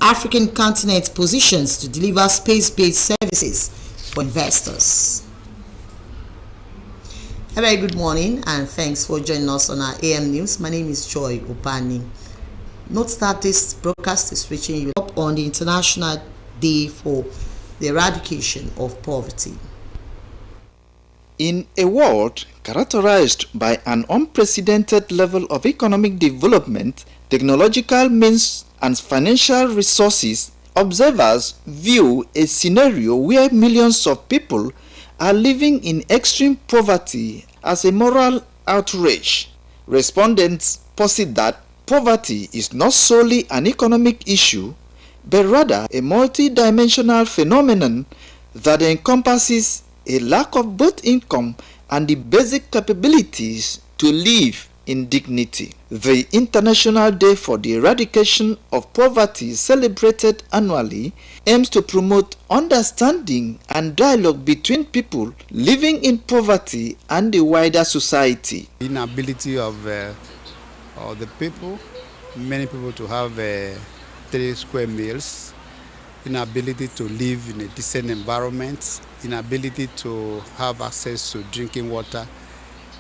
African continent positions to deliver space-based services for investors. A very good morning and thanks for joining us on our AM News. My name is Joy Obani. Note that this broadcast is reaching you up on the International Day for the Eradication of Poverty. In a world characterized by an unprecedented level of economic development, technological means and financial resources, observers view a scenario where millions of people are living in extreme poverty as a moral outrage. Respondents posit that poverty is not solely an economic issue, but rather a multi-dimensional phenomenon that encompasses a lack of both income and the basic capabilities to live in dignity. The International Day for the Eradication of Poverty, celebrated annually, aims to promote understanding and dialogue between people living in poverty and the wider society. Inability of the people, many people to have 3 square meals, inability to live in a decent environment, inability to have access to drinking water,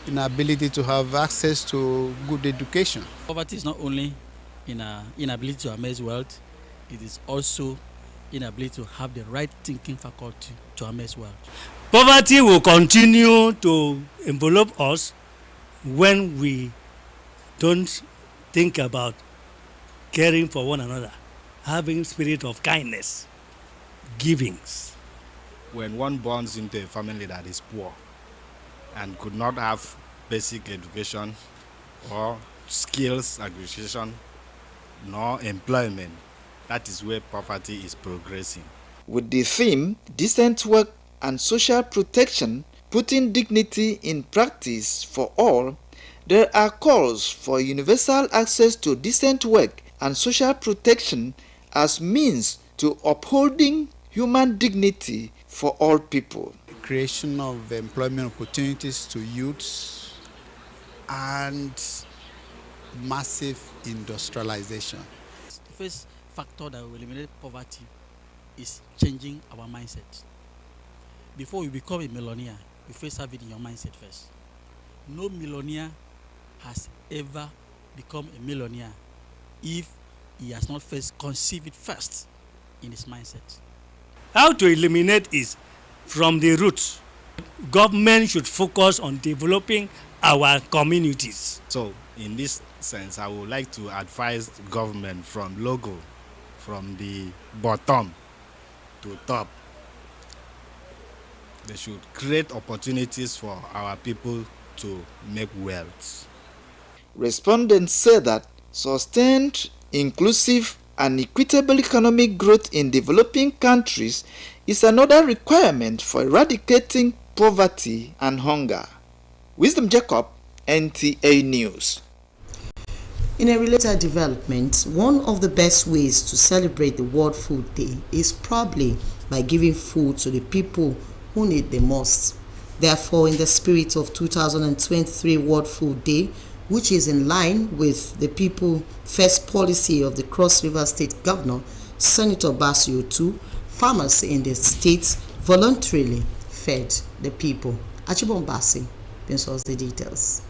inability to have access to good education. Poverty is not only inability to amass wealth, it is also inability to have the right thinking faculty to amass wealth. Poverty will continue to envelop us when we don't think about caring for one another, having spirit of kindness, givings. When one borns into a family that is poor and could not have basic education or skills acquisition nor employment, that is where poverty is progressing. With the theme Decent Work and Social Protection, putting dignity in practice for all, there are calls for universal access to decent work and social protection as means to upholding human dignity for all people. Creation of employment opportunities to youths and massive industrialization. The first factor that will eliminate poverty is changing our mindset. Before you become a millionaire, you first have it in your mindset first. No millionaire has ever become a millionaire if he has not first conceived it first in his mindset. How to eliminate is from the roots. Government should focus on developing our communities. So in this sense, I would like to advise the government from logo, from the bottom to top. They should create opportunities for our people to make wealth. Respondents say that sustained, inclusive, and equitable economic growth in developing countries is another requirement for eradicating poverty and hunger. Wisdom Jacob, NTA News. In a related development, one of the best ways to celebrate the World Food Day is probably by giving food to the people who need the most. Therefore, in the spirit of 2023 World Food Day, which is in line with the People First policy of the Cross River State Governor, Senator Bassey Otu, farmers in the state voluntarily fed the people. Achibon Bassey brings us the details.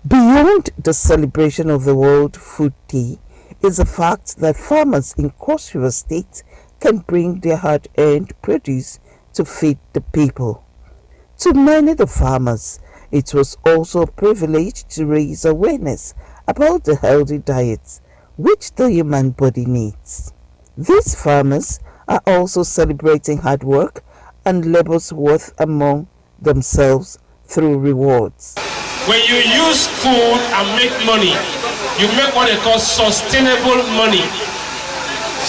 Beyond the celebration of the World Food Day is the fact that farmers in Cross River State can bring their hard-earned produce to feed the people. To many of the farmers, it was also a privilege to raise awareness about the healthy diets which the human body needs. These farmers are also celebrating hard work and labor's worth among themselves through rewards. When you use food and make money, you make what they call sustainable money,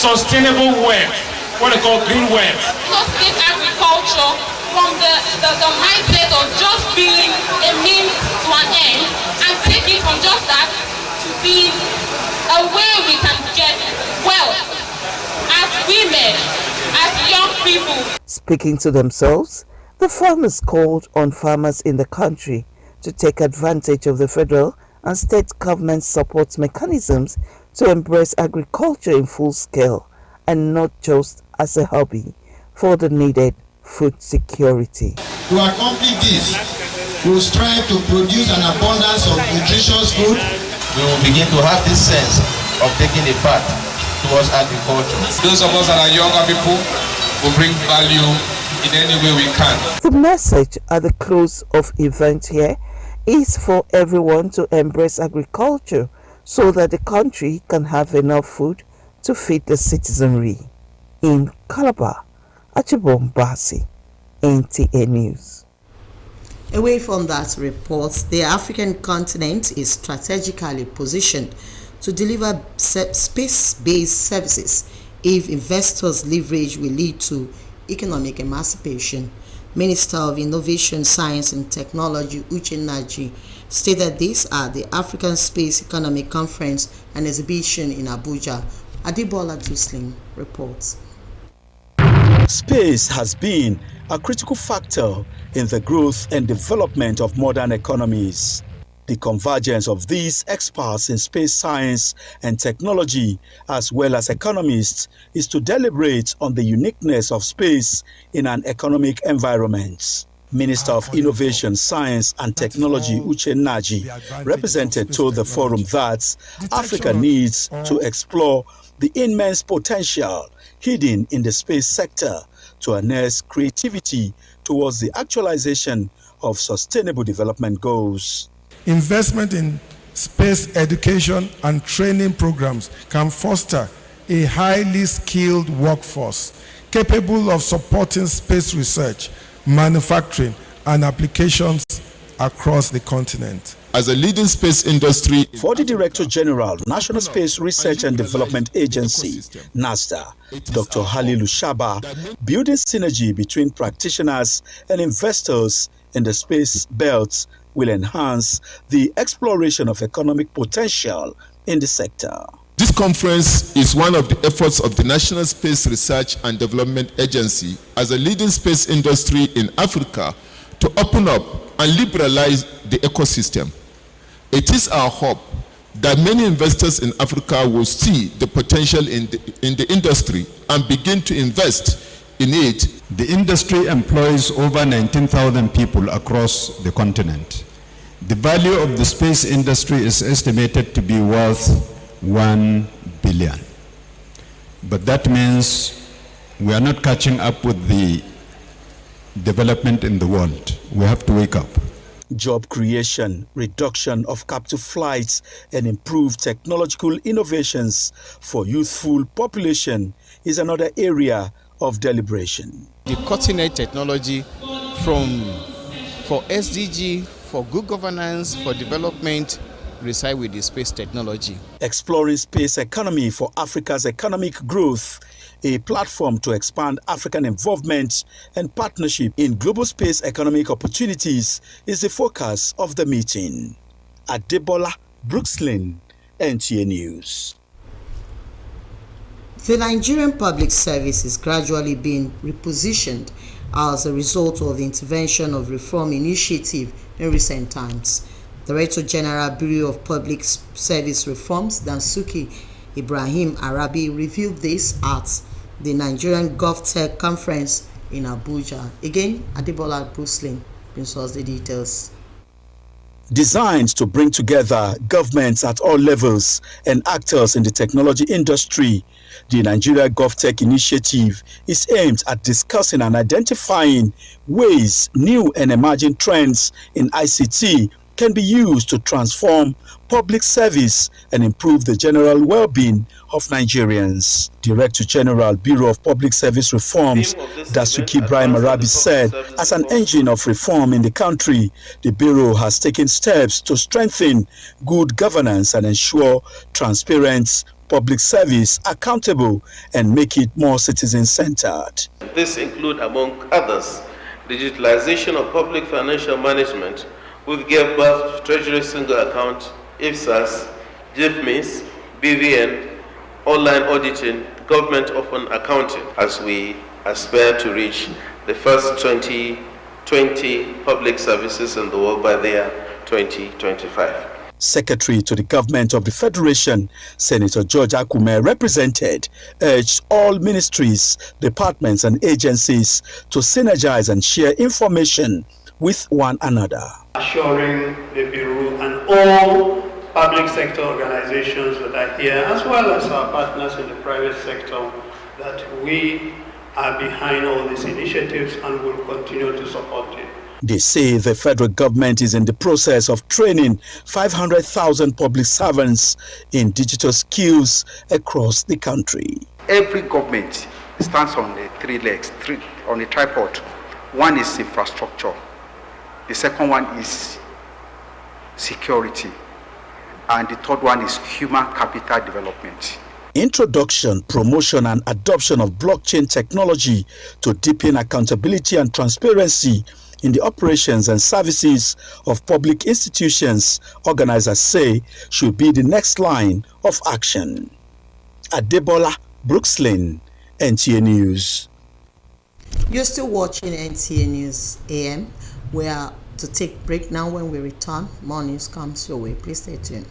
sustainable wealth, what they call green wealth. Let's take agriculture from the mindset of just being a means to an end and take it from just that to be a way we can get wealth as women, as young people. Speaking to themselves, the farmers called on farmers in the country to take advantage of the federal and state government support mechanisms to embrace agriculture in full scale and not just as a hobby for the needed food security. To accomplish this, we will strive to produce an abundance of nutritious food. We will begin to have this sense of taking a part towards agriculture. Those of us that are younger people will bring value in any way we can. The message at the close of event here is for everyone to embrace agriculture so that the country can have enough food to feed the citizenry. In Calabar, Achibom Basi, NTA News. Away from that report, the African continent is strategically positioned to deliver space-based services if investors' leverage will lead to economic emancipation. Minister of Innovation, Science and Technology, Uche Nnaji, stated this at the African Space Economic Conference and Exhibition in Abuja. Adibola Dusling reports. Space has been a critical factor in the growth and development of modern economies. The convergence of these experts in space science and technology, as well as economists, is to deliberate on the uniqueness of space in an economic environment. Minister of Innovation, Science and Technology, Uche Nnaji, represented told the forum that Africa needs to explore the immense potential hidden in the space sector to harness creativity towards the actualization of sustainable development goals. Investment in space education and training programs can foster a highly skilled workforce capable of supporting space research, manufacturing, and applications across the continent. As a leading space industry... For the Director General, National Space Research and Development Agency, NASDA, Dr. Halilu Shaba, building synergy between practitioners and investors in the space belts will enhance the exploration of economic potential in the sector. This conference is one of the efforts of the National Space Research and Development Agency as a leading space industry in Africa to open up and liberalize the ecosystem. It is our hope that many investors in Africa will see the potential in the industry and begin to invest in it. The industry employs over 19,000 people across the continent. The value of the space industry is estimated to be worth 1 billion. But that means we are not catching up with the development in the world. We have to wake up. Job creation, reduction of captive flights, and improved technological innovations for youthful population is another area of deliberation. The cutting-edge technology for SDG, for good governance, for development, reside with the space technology. Exploring space economy for Africa's economic growth, a platform to expand African involvement and partnership in global space economic opportunities, is the focus of the meeting. Adebola Brookslyn, NTA News. The Nigerian Public Service is gradually being repositioned as a result of the intervention of reform initiative in recent times. Director General Bureau of Public Service Reforms, Dansuki Ibrahim Arabi, revealed this at the Nigerian GovTech Conference in Abuja. Again, Adebola Bruslin brings us the details. Designed to bring together governments at all levels and actors in the technology industry, the Nigeria GovTech initiative is aimed at discussing and identifying ways new and emerging trends in ICT can be used to transform public service and improve the general well-being of Nigerians. Director General Bureau of Public Service Reforms, Dasuki Ibrahim Arabi, said, as an engine of reform in the country, the Bureau has taken steps to strengthen good governance and ensure transparent public service accountable and make it more citizen-centered. This includes, among others, digitalization of public financial management, which gave birth to Treasury Single Account, IFSAS, GIFMIS, BVN, online auditing, government open accounting, as we aspire to reach the first 20 public services in the world by the year 2025. Secretary to the Government of the Federation, Senator George Akume, represented, urged all ministries, departments and agencies to synergize and share information with one another. Assuring the Bureau and all public sector organizations that are here, as well as our partners in the private sector, that we are behind all these initiatives and will continue to support it. They say the federal government is in the process of training 500,000 public servants in digital skills across the country. Every government stands on the three legs, on a tripod. One is infrastructure. The second one is security. And the third one is human capital development. Introduction, promotion and adoption of blockchain technology to deepen accountability and transparency in the operations and services of public institutions, organizers say, should be the next line of action. Adebola Brookslyn, NTA News. You're still watching NTA News AM. We are to take break now. When we return, more news comes your way. Please stay tuned.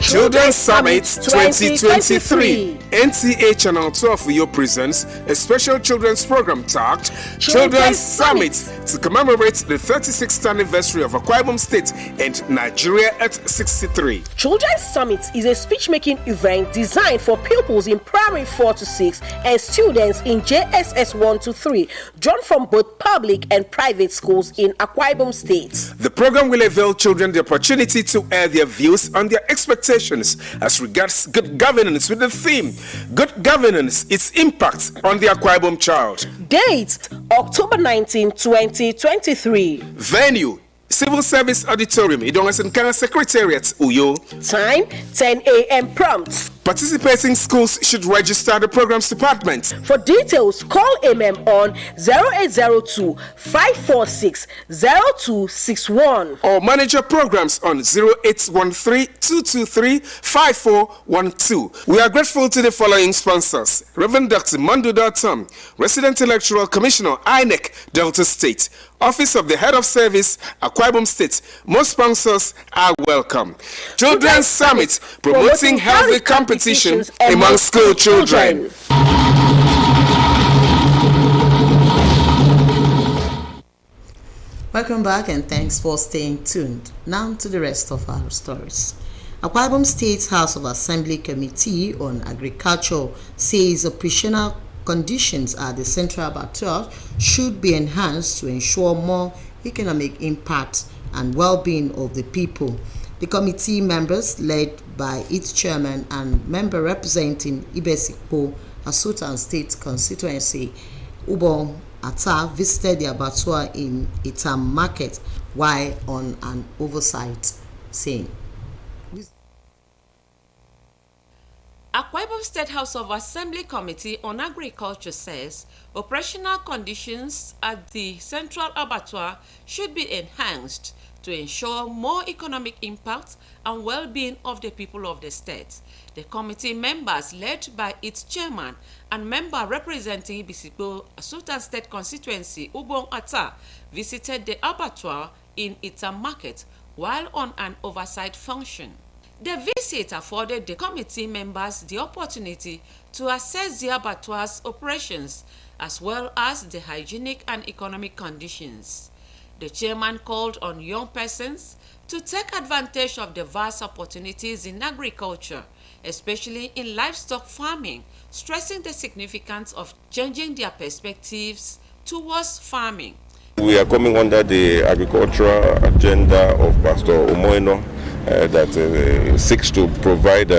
Children's Summit 2023. NTA Channel 12 for your presents a special children's program tagged Children's Summit to commemorate the 36th anniversary of Akwa Ibom State and Nigeria at 63. Children's Summit is a speech-making event designed for pupils in primary 4 to 6 and students in JSS 1 to 3, drawn from both public and private schools in Akwa Ibom State. The program will avail children the opportunity to air their views on their expectations as regards good governance with the theme Good Governance, its impact on the Akwa Ibom child. Date October 19, 2023. Venue Civil Service Auditorium, Idonga Secretariat, Uyo. Time 10 a.m. prompt. Participating schools should register the programs department. For details, call on 0802 546 0261 or manager programs on 0813 223 5412. We are grateful to the following sponsors: Reverend Dr. Mandu Datam, Resident Electoral Commissioner, INEC, Delta State, Office of the Head of Service, Akwa Ibom State. Most sponsors are welcome. Children's Summit, promoting healthy competition among school children. Welcome back and thanks for staying tuned. Now to the rest of our stories. Akwa Ibom State's House of Assembly Committee on Agriculture says operational conditions at the Central Abattoir should be enhanced to ensure more economic impact and well-being of the people. The committee members, led by its chairman and member representing Ibesikpo, Asutan State constituency, Ubong Atta, visited the abattoir in Itam Market while on an oversight, saying, Akwa Ibom State House of Assembly Committee on Agriculture says operational conditions at the Central Abattoir should be enhanced to ensure more economic impact and well-being of the people of the state. The committee members, led by its chairman and member representing Ibisikpo Sultan State constituency, Ubong Atta, visited the abattoir in Itam Market while on an oversight function. The visit afforded the committee members the opportunity to assess the abattoir's operations as well as the hygienic and economic conditions. The chairman called on young persons to take advantage of the vast opportunities in agriculture, especially in livestock farming, stressing the significance of changing their perspectives towards farming. We are coming under the agricultural agenda of Pastor Omoeno that seeks to provide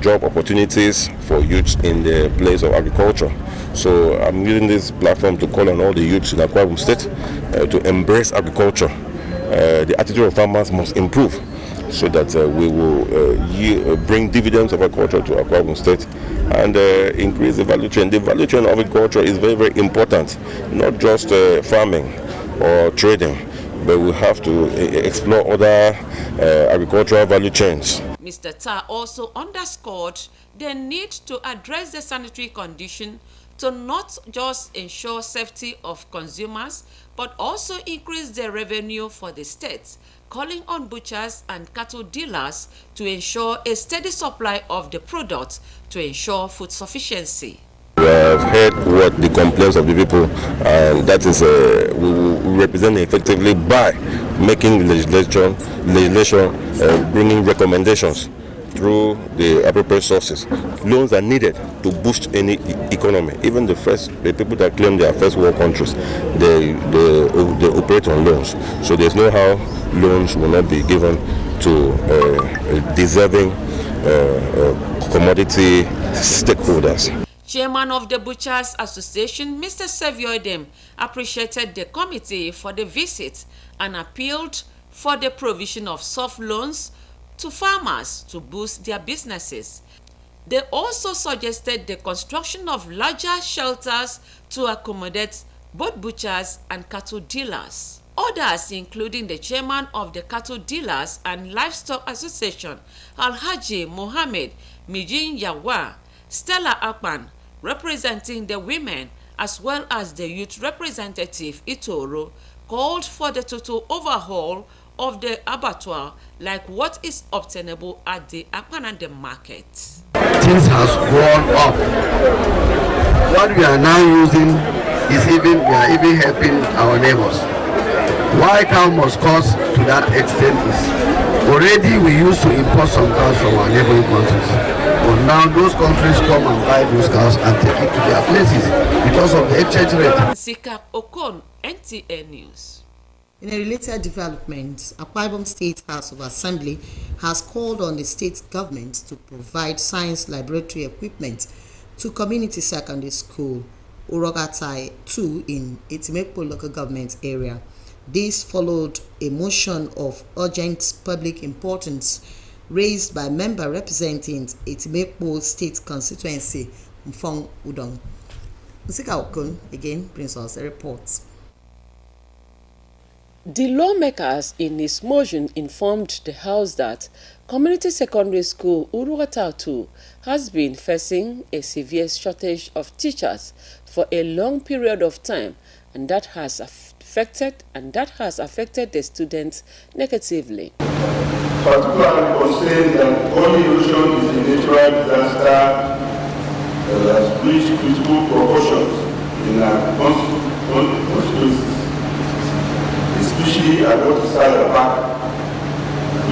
job opportunities for youths in the place of agriculture. So I'm using this platform to call on all the youths in Akwa Ibom State to embrace agriculture. The attitude of farmers must improve so that we will bring dividends of agriculture to Akwa Ibom State and increase the value chain. The value chain of agriculture is very, very important, not just farming or trading, but we have to explore other agricultural value chains. Mr. Ta also underscored the need to address the sanitary condition to not just ensure safety of consumers, but also increase the revenue for the state, calling on butchers and cattle dealers to ensure a steady supply of the product to ensure food sufficiency. We have heard what the complaints of the people, and that is we will represent effectively by making legislation, bringing recommendations through the appropriate sources. Loans are needed to boost any economy. Even the people that claim they are first world countries, they operate on loans. So there's no how loans will not be given to deserving commodity stakeholders. Chairman of the Butchers Association, Mr. Savioidem, appreciated the committee for the visit and appealed for the provision of soft loans to farmers to boost their businesses. They also suggested the construction of larger shelters to accommodate both butchers and cattle dealers. Others, including the chairman of the Cattle Dealers and Livestock Association, Alhaji Mohammed Mijin Yawa, Stella Akpan, representing the women, as well as the youth representative Itoro, called for the total overhaul of the abattoir like what is obtainable at the Akpanande market. Things has gone up. What we are now using is we are even helping our neighbors. Why cow must cost to that extent is already we used to import some cows from our neighboring countries. But now those countries come and buy those cows and take it to their places because of the exchange rate. Sika Okon, NTA News. In a related development, Akwa Ibom State House of Assembly has called on the state government to provide science laboratory equipment to community secondary school Urogatai 2 in Itimepo local government area. This followed a motion of urgent public importance raised by member representing Itimepo State Constituency, Mfong Udong. Nsika Okon again brings us a report. The lawmakers in his motion informed the House that Community Secondary School Urugatau 2 has been facing a severe shortage of teachers for a long period of time, and that has affected the students negatively. Particularly concerning that all erosion is a natural disaster that has reached critical proportions in our constituencies, especially at Waterside Park,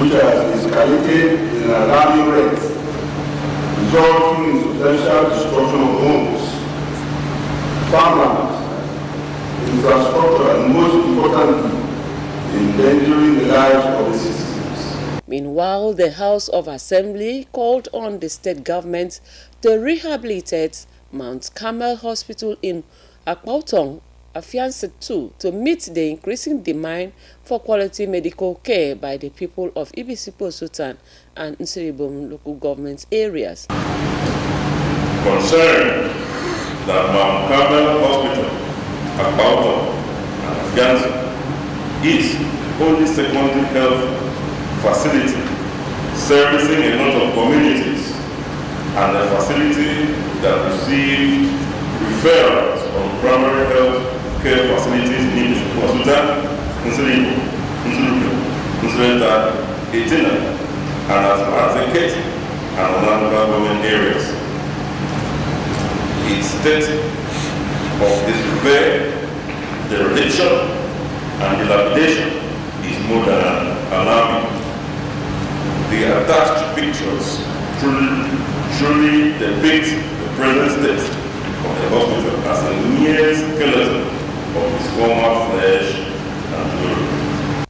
which has escalated in an alarming rate, resulting in substantial destruction of homes, farmlands, infrastructure, and most importantly, endangering the lives of the citizens. Meanwhile, the House of Assembly called on the state government to rehabilitate Mount Carmel Hospital in Akpautong, Afiance 2, to meet the increasing demand for quality medical care by the people of Ibisipo Sultan and Nsiribom local government areas. Concerned that Mount Carmel Hospital, Akpautong, and Afiance is only secondary health facility servicing a lot of communities and a facility that received referrals from primary health care facilities in Sultan, Nsiribom, Nsiribom, Etina, and as far as the Keti and other government areas. Its state of disrepair, dereliction, and dilapidation is more than alarming. The attached pictures truly depict the present state of the hospital as a mere skeleton of its former flesh and glory.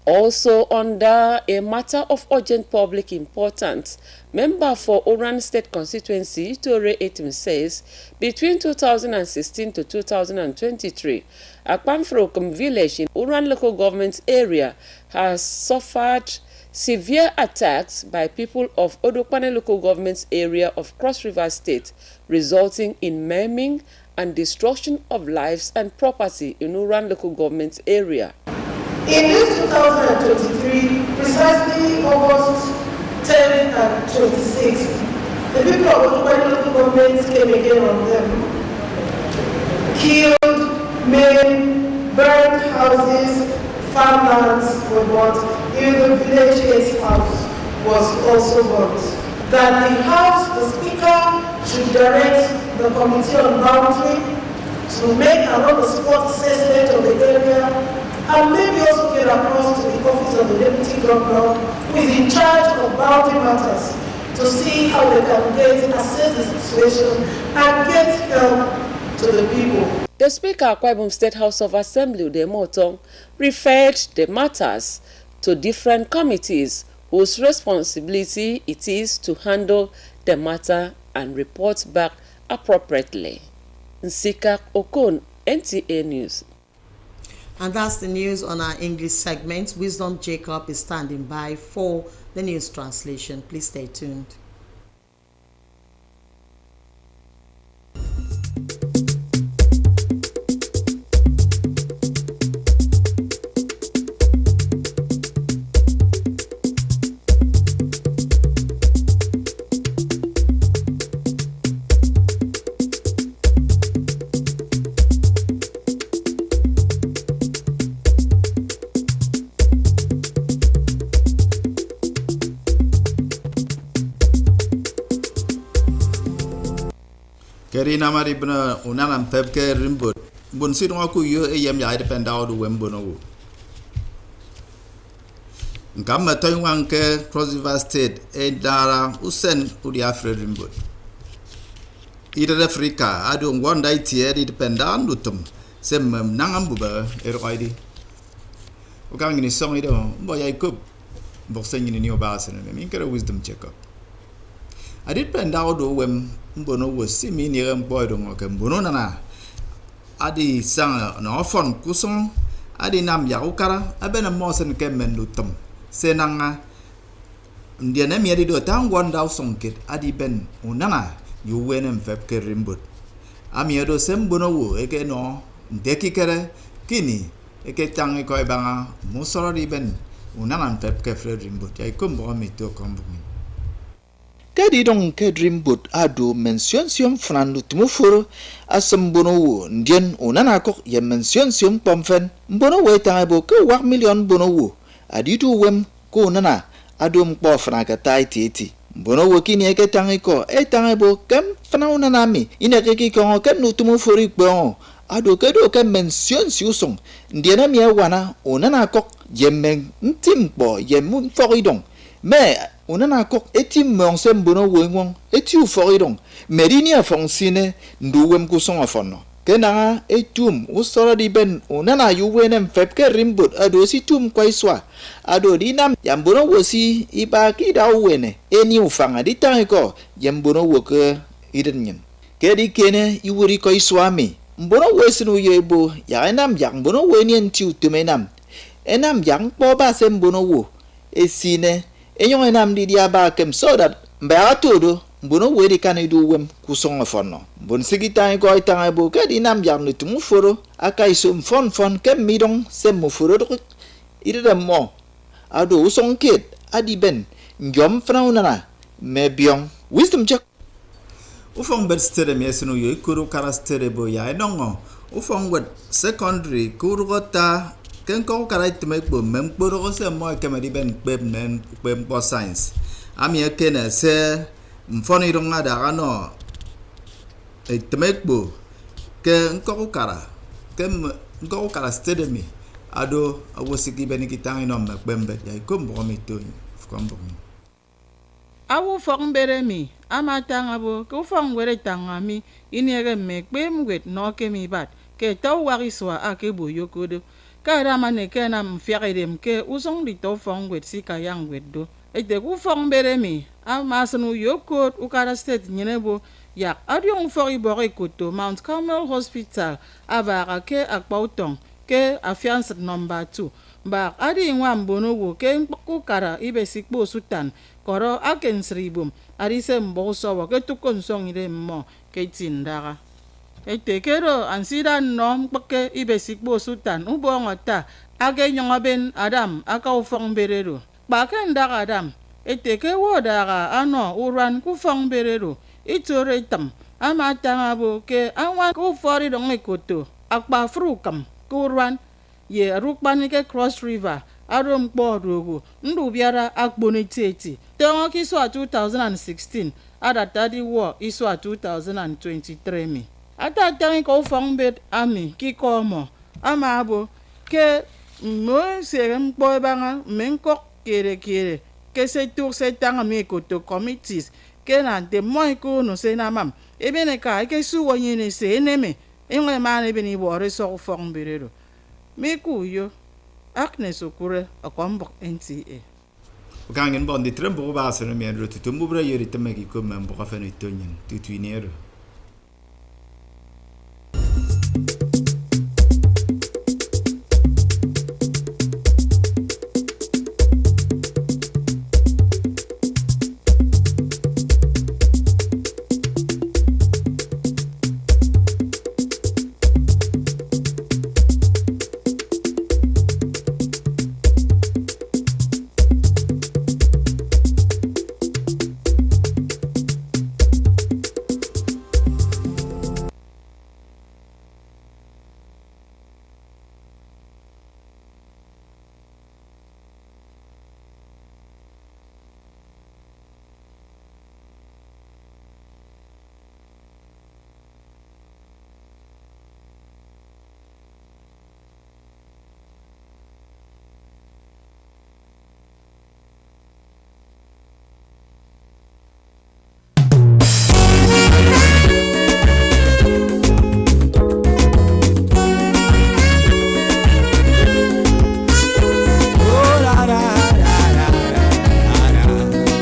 Also under a matter of urgent public importance, member for Oran State Constituency, Tore Etim, says between 2016 to 2023, Akpanfrokum village in Oran local government area has suffered severe attacks by people of Odokwane local government area of Cross River State, resulting in maiming and destruction of lives and property in Oran local government area. In this 2023, precisely August 10th and 26th. The people of Otukpani local government came again on them. Killed, maimed, burned houses, farmlands were burnt. Even the village head's house was also burnt. That the House, the Speaker, should direct the Committee on Boundary to make an on-the-spot assessment of the area and maybe also get across to the office of the Deputy Governor who is in charge of boundary matters to see how they can assess the situation and get help to the people. The Speaker of Akwa Ibom State House of Assembly, Udemo Otong, referred the matters to different committees whose responsibility it is to handle the matter and report back appropriately. Nsika Okon, NTA News. And that's the news on our English segment. Wisdom Jacob is standing by for the news translation. Please stay tuned. Kerina mari bena unanam febke rimbut bun si dong aku yo yam ya de pendao du wembono ngam ma toy wan ke Cross River State e dara usen udi afre rimbut ida Afrika adu ngonda itie di pendan lutum sem nangam buba e roidi o kang ni song ido bo ya ikub bo sen ni oba sen mi kera wisdom check up adit pendao do wem mbono wo simi ni ram boy do ngok mbono nana adi sang na ofon kuson adi nam ya ukara abena mosen ke men lutum senanga ndiana mi adi do tang wanda songkit adi ben unana yu wenem feb ke rimbut ami do sem bono wo eke no ndeki kere kini eke tang ko banga musoro di ben unana feb ke fre rimbut ay kombo mi to kombo Kadi dong ke drimbut ado mention siom frandu tumufur asem bono wo ndien unana kok ye mention siom pomfen bono we tangebo ke 1 million bono wo adidu wem ko nana ado mpo franka tai titi bono wo kini ke tangiko e tangebo kem fana unana mi ine ke ki ko kem nu tumufur ikbo ado ke do ke mention siusong ndien mi wana unana kok ye men ntimpo ye mun foridong me unana kok eti monsem bono wengwong eti uforidong merini afonsine nduwem kusong afono kena etum usora di ben unana yuwenem fepke rimbut ado si tum kwaiswa ado dinam yambono wosi ibaki dawene eni ufanga ditangiko yambono woke idenyen kedi kene iwuri kwaiswami mbono wesinu yebo ya enam yang bono wenien tiu tumenam enam yang poba sembono wo esine enyo enam di dia ba kem so that mba atodo mbono wedi kanidu wem kusonga fono bon sigita ko itanga bo ka dinam yang ni tumu foro akai sum fon kem midong sem mu foro do ida mo ado usong kit adi ben njom fraunana me biong wisdom check ufong bet stere mesino yo kuru karastere bo ya enongo ufong wet secondary kuru gota ken ko karai tme bo mem kuru ko se mo kemedi ben bem po science ami ekene se mfoni ronga da ano tme bo ken ko kara stere mi ado awosiki ben kitang no me bembe ya kombo mi to kombo awu fong beremi amatanga bo ko fong were tangami inere me kpemwet no kemi bat ke taw wariswa akebo yokodo kada mane kena mfiaredem ke uzong di to fong wet sika yang weddo ete ku fong beremi amasnu yokot ukara state nyinebo yak adiong fori bore koto Mount Carmel Hospital abara ke akpautong ke afiance number 2 ba adi ngwambono wo ke kukara ibe sikbo sutan koro aken sribum ari se mboso wa ke tukon song ire mo ke tindara ete kero ansida nom pake ibe sikbo sutan ubonga ta age nyongaben adam aka ufong berero ba ken daga adam eteke wodara ano uran ku fong berero itore tam ama tanga bo ke awan ku fori dong ekoto akpa frukam ku uran ye rukbani ke Cross River arom kporogo ndu biara akboneteti tengo kiswa 2016 adatadi war iswa 2023 mi ata tangi ko fong bet ami kikomo ama abo ke mo serem boy banga menko kere ke se tour se tanga mi koto committees ke na de moy ko no se na mam ebene ka ke su wonye ne se eneme enwe mane beni bore so fong berero mi ku yo Agnes Okure akwambok NTA Gangen bon di trembo ba se na mi ro tutumbu bra yeri temegi ko membo ka fenu tonyen tutuinero